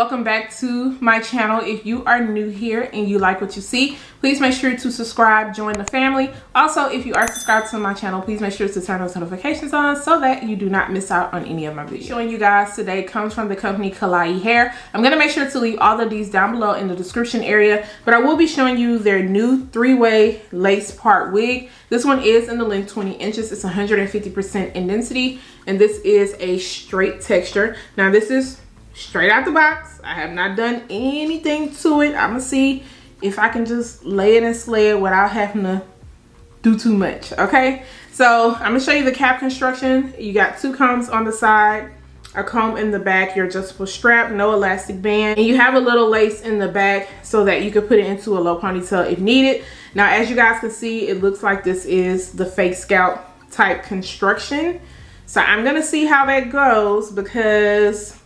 welcome back to my channel. If you are new here and you like what you see, please make sure to subscribe, join the family. Also, if you are subscribed to my channel, please make sure to turn those notifications on so that you do not miss out on any of my videos. Showing you guys today comes from the company KlaiyiHair. I'm going to make sure to leave all of these down below in the description area, but I will be showing you their new 3-way lace part wig. This one is in the length 20 inches. It's 150% in density, and this is a straight texture. Now this is straight out the box. I have not done anything to it. I'm gonna see if I can just lay it and slay it without having to do too much. Okay, so I'm gonna show you the cap construction. You got 2 combs on the side, a comb in the back, your adjustable strap, no elastic band, and you have a little lace in the back so that you can put it into a low ponytail if needed. Now, as you guys can see, it looks like this is the fake scalp type construction. So I'm gonna see how that goes because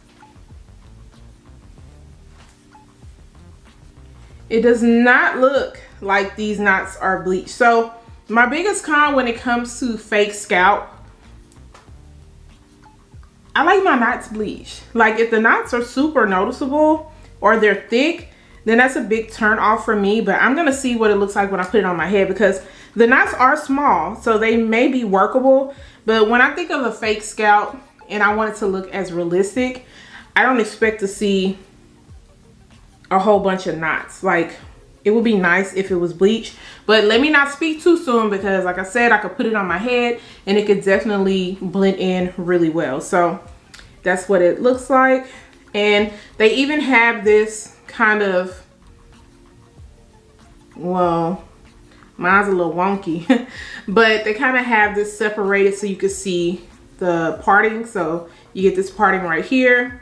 it does not look like these knots are bleached. So my biggest con when it comes to fake scalp, I like my knots bleached. Like if the knots are super noticeable or they're thick, then that's a big turn off for me. But I'm gonna see what it looks like when I put it on my head because the knots are small, so they may be workable. But when I think of a fake scalp and I want it to look as realistic, I don't expect to see a whole bunch of knots. Like it would be nice if it was bleached, but let me not speak too soon because like I said, I could put it on my head and it could definitely blend in really well. So that's what it looks like. And they even have this kind of, well, mine's a little wonky, but they kind of have this separated so you can see the parting. So you get this parting right here,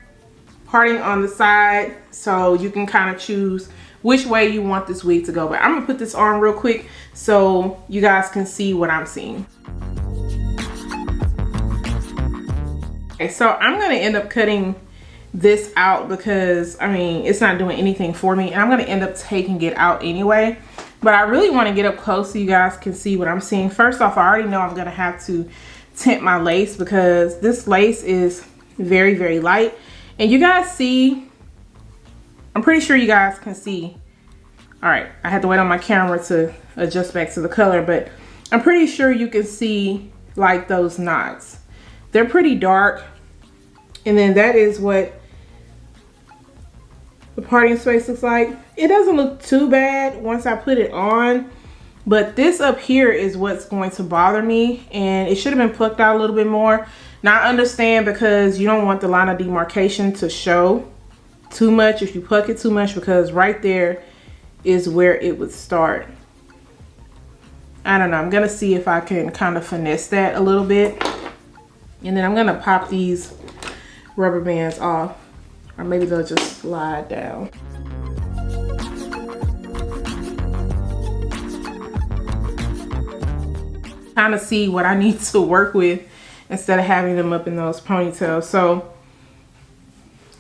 parting on the side, so you can kind of choose which way you want this wig to go. But I'm gonna put this on real quick so you guys can see what I'm seeing. Okay, so I'm gonna end up cutting this out because I mean it's not doing anything for me, and I'm gonna end up taking it out anyway. But I really want to get up close so you guys can see what I'm seeing. First off, I already know I'm gonna have to tint my lace because this lace is very, very light. And you guys see, I'm pretty sure you guys can see. All right, I had to wait on my camera to adjust back to the color, but I'm pretty sure you can see like those knots. They're pretty dark. And then that is what the parting space looks like. It doesn't look too bad once I put it on, but this up here is what's going to bother me, and it should have been plucked out a little bit more. Now I understand because you don't want the line of demarcation to show too much if you pluck it too much, because right there is where it would start. I don't know, I'm gonna see if I can kind of finesse that a little bit, and then I'm gonna pop these rubber bands off, or maybe they'll just slide down. Kind of see what I need to work with instead of having them up in those ponytails. So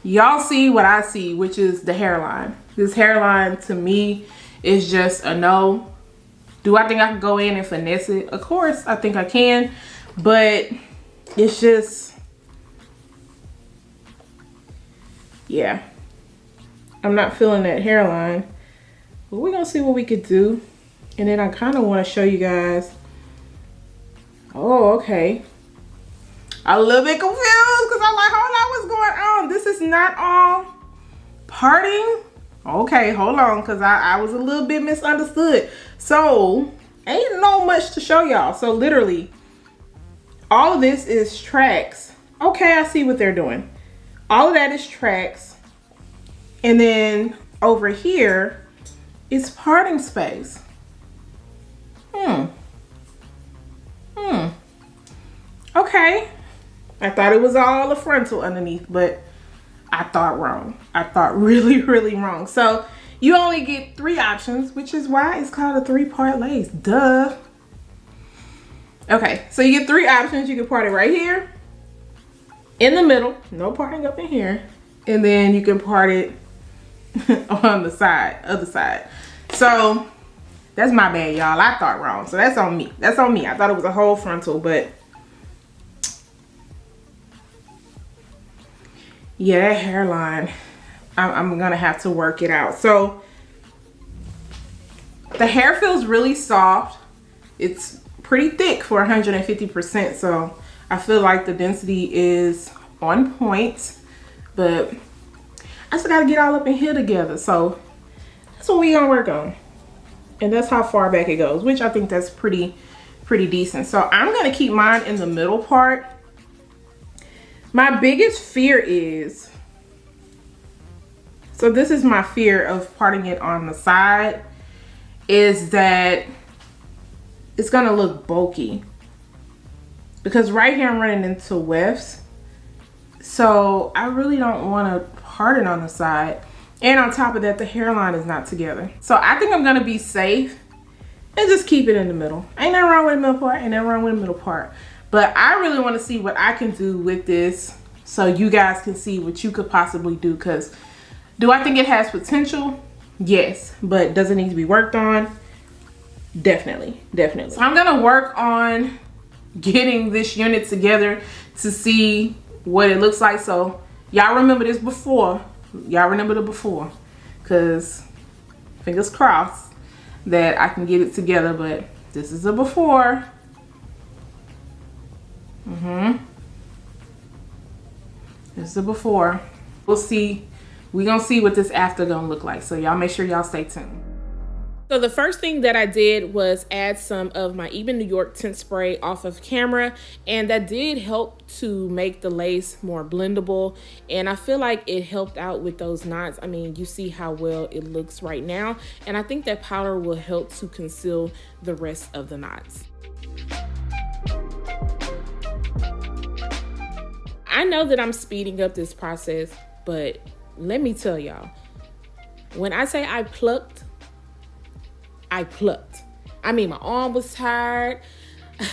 y'all see what I see, which is the hairline. This hairline to me is just a no. Do I think I can go in and finesse it? Of course I think I can, but it's just, yeah, I'm not feeling that hairline. But we're gonna see what we could do. And then I kind of want to show you guys. Oh, okay. I'm a little bit confused because I'm like, hold on, what's going on? This is not all parting. Okay, hold on, because I was a little bit misunderstood. So ain't no much to show y'all. So literally all of this is tracks. Okay, I see what they're doing. All of that is tracks, and then over here is parting space. Okay, I thought it was all a frontal underneath, but I thought wrong. I thought really, really wrong. So you only get 3 options, which is why it's called a 3-part lace. Duh. Okay, so you get 3 options. You can part it right here, in the middle, no parting up in here, and then you can part it on the side, other side. So that's my bad, y'all. I thought wrong. So that's on me. That's on me. I thought it was a whole frontal, but yeah, that hairline. I'm gonna have to work it out. So the hair feels really soft. It's pretty thick for 150%, so I feel like the density is on point, but I just gotta get all up in here together. So that's what we gonna work on. And that's how far back it goes, which I think that's pretty decent. So I'm gonna keep mine in the middle part. My biggest fear is, so this is my fear of parting it on the side, is that it's gonna look bulky. Because right here I'm running into wefts. So I really don't wanna part it on the side. And on top of that, the hairline is not together. So I think I'm gonna be safe and just keep it in the middle. Ain't nothing wrong with the middle part, ain't nothing wrong with the middle part. But I really wanna see what I can do with this so you guys can see what you could possibly do. Cause do I think it has potential? Yes, but does it need to be worked on? Definitely. So I'm gonna work on getting this unit together to see what it looks like. So y'all remember this before. Y'all remember the before, because fingers crossed that I can get it together, but this is a before. This is a before. We'll see. We're gonna see what this after gonna look like. So y'all make sure y'all stay tuned. So the first thing that I did was add some of my Ebin New York tint spray off of camera, and that did help to make the lace more blendable, and I feel like it helped out with those knots. I mean, you see how well it looks right now, and I think that powder will help to conceal the rest of the knots. I know that I'm speeding up this process, but let me tell y'all, when I say I plucked. I mean, my arm was tired.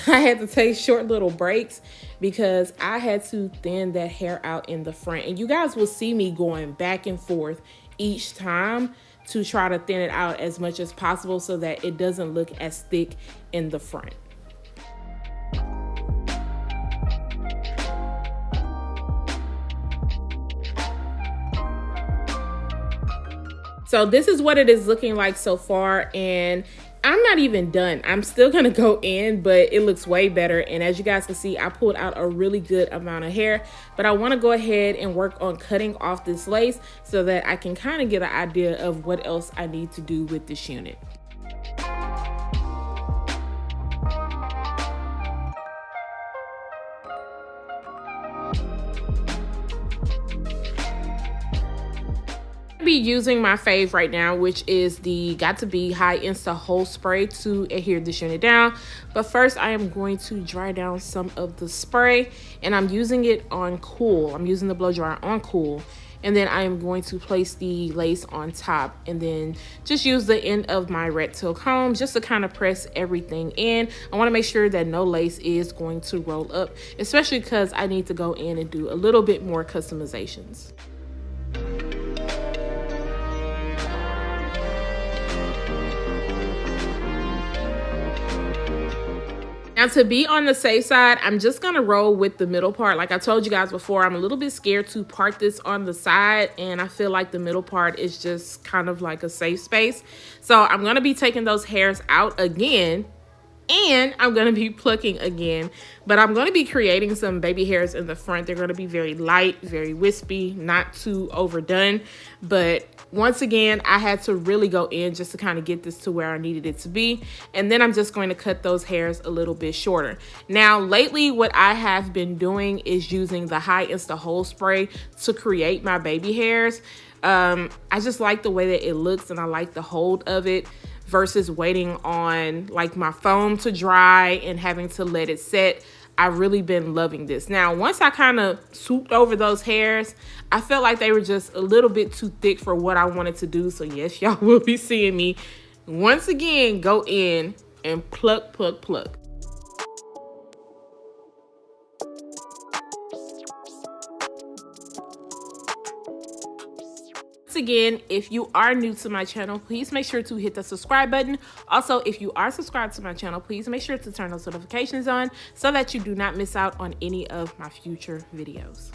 I had to take short little breaks because I had to thin that hair out in the front. And you guys will see me going back and forth each time to try to thin it out as much as possible so that it doesn't look as thick in the front. So this is what it is looking like so far, and I'm not even done. I'm still gonna go in, but it looks way better. And as you guys can see, I pulled out a really good amount of hair, but I wanna go ahead and work on cutting off this lace so that I can kind of get an idea of what else I need to do with this unit. Be using my fave right now, which is the Got to Be High Insta Hold Spray to adhere this unit down. But first I am going to dry down some of the spray, and I'm using it on cool. I'm using the blow dryer on cool, and then I am going to place the lace on top, and then just use the end of my rat tail comb just to kind of press everything in. I want to make sure that no lace is going to roll up, especially because I need to go in and do a little bit more customizations. Now, to be on the safe side, I'm just gonna roll with the middle part. Like I told you guys before, I'm a little bit scared to part this on the side, and I feel like the middle part is just kind of like a safe space. So I'm gonna be taking those hairs out again, and I'm gonna be plucking again, but I'm gonna be creating some baby hairs in the front. They're gonna be very light, very wispy, not too overdone. But once again, I had to really go in just to kind of get this to where I needed it to be. And then I'm just going to cut those hairs a little bit shorter. Now, lately, what I have been doing is using the High Insta Hold Spray to create my baby hairs. I just like the way that it looks, and I like the hold of it, versus waiting on like my foam to dry and having to let it set. I've really been loving this. Now, once I kind of swooped over those hairs, I felt like they were just a little bit too thick for what I wanted to do. So yes, y'all will be seeing me once again go in and pluck. Again, if you are new to my channel, please make sure to hit the subscribe button. Also, if you are subscribed to my channel, please make sure to turn those notifications on so that you do not miss out on any of my future videos.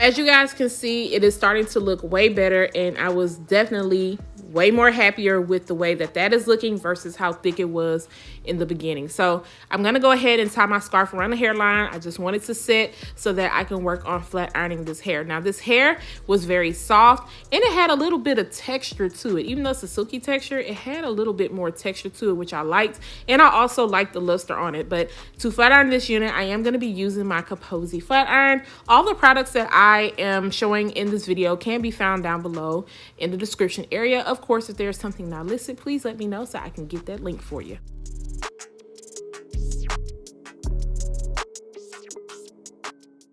As you guys can see, it is starting to look way better, and I was definitely way more happier with the way that that is looking versus how thick it was in the beginning. So I'm gonna go ahead and tie my scarf around the hairline. I just want it to sit so that I can work on flat ironing this hair. Now this hair was very soft and it had a little bit of texture to it. Even though it's a silky texture, it had a little bit more texture to it, which I liked. And I also liked the luster on it. But to flat iron this unit, I am gonna be using my Kipozi flat iron. All the products that I am showing in this video can be found down below in the description area. Of course, if there's something not listed, please let me know so I can get that link for you.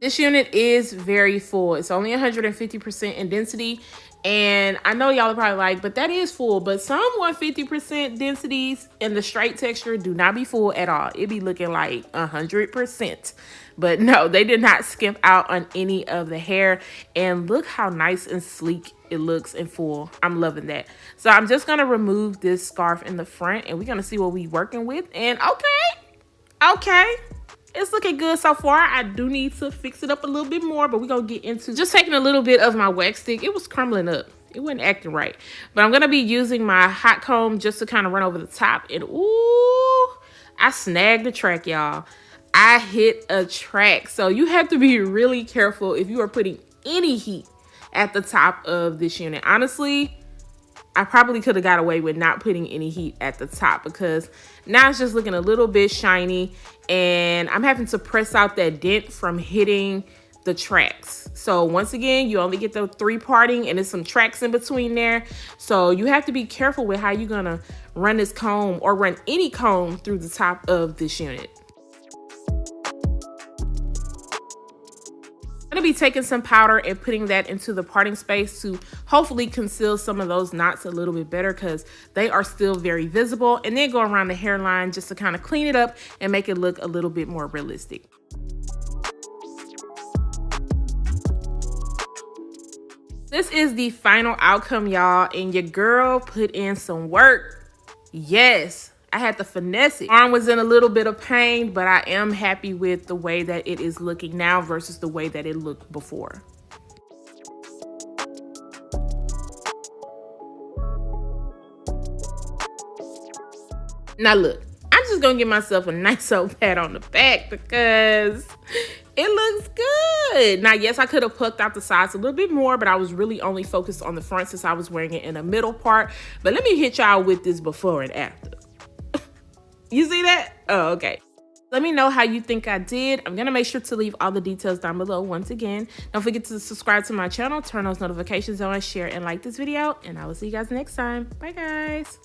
This unit is very full. It's only 150% in density. And I know y'all are probably like, but that is full. But some 150% densities in the straight texture do not be full at all. It be looking like 100%. But no, they did not skimp out on any of the hair. And look how nice and sleek it looks and full. I'm loving that. So I'm just going to remove this scarf in the front and we're going to see what we're working with. And okay. It's looking good so far. I do need to fix it up a little bit more, but we're going to get into just taking a little bit of my wax stick. It was crumbling up. It wasn't acting right. But I'm going to be using my Hotcomb just to kind of run over the top. And ooh, I snagged the track, y'all. I hit a track. So you have to be really careful if you are putting any heat at the top of this unit. Honestly, I probably could have got away with not putting any heat at the top because now it's just looking a little bit shiny and I'm having to press out that dent from hitting the tracks. So once again, you only get the 3 parting and there's some tracks in between there. So you have to be careful with how you're gonna run this comb or run any comb through the top of this unit. I'm gonna be taking some powder and putting that into the parting space to hopefully conceal some of those knots a little bit better because they are still very visible, and then go around the hairline just to kind of clean it up and make it look a little bit more realistic. This is the final outcome, y'all, and your girl put in some work. Yes. I had to finesse it. Arm was in a little bit of pain, but I am happy with the way that it is looking now versus the way that it looked before. Now look, I'm just gonna give myself a nice old pat on the back because it looks good. Now, yes, I could have plucked out the sides a little bit more, but I was really only focused on the front since I was wearing it in the middle part. But let me hit y'all with this before and after. You see that? Oh, okay. Let me know how you think I did. I'm going to make sure to leave all the details down below once again. Don't forget to subscribe to my channel, turn those notifications on, share and like this video, and I will see you guys next time. Bye, guys.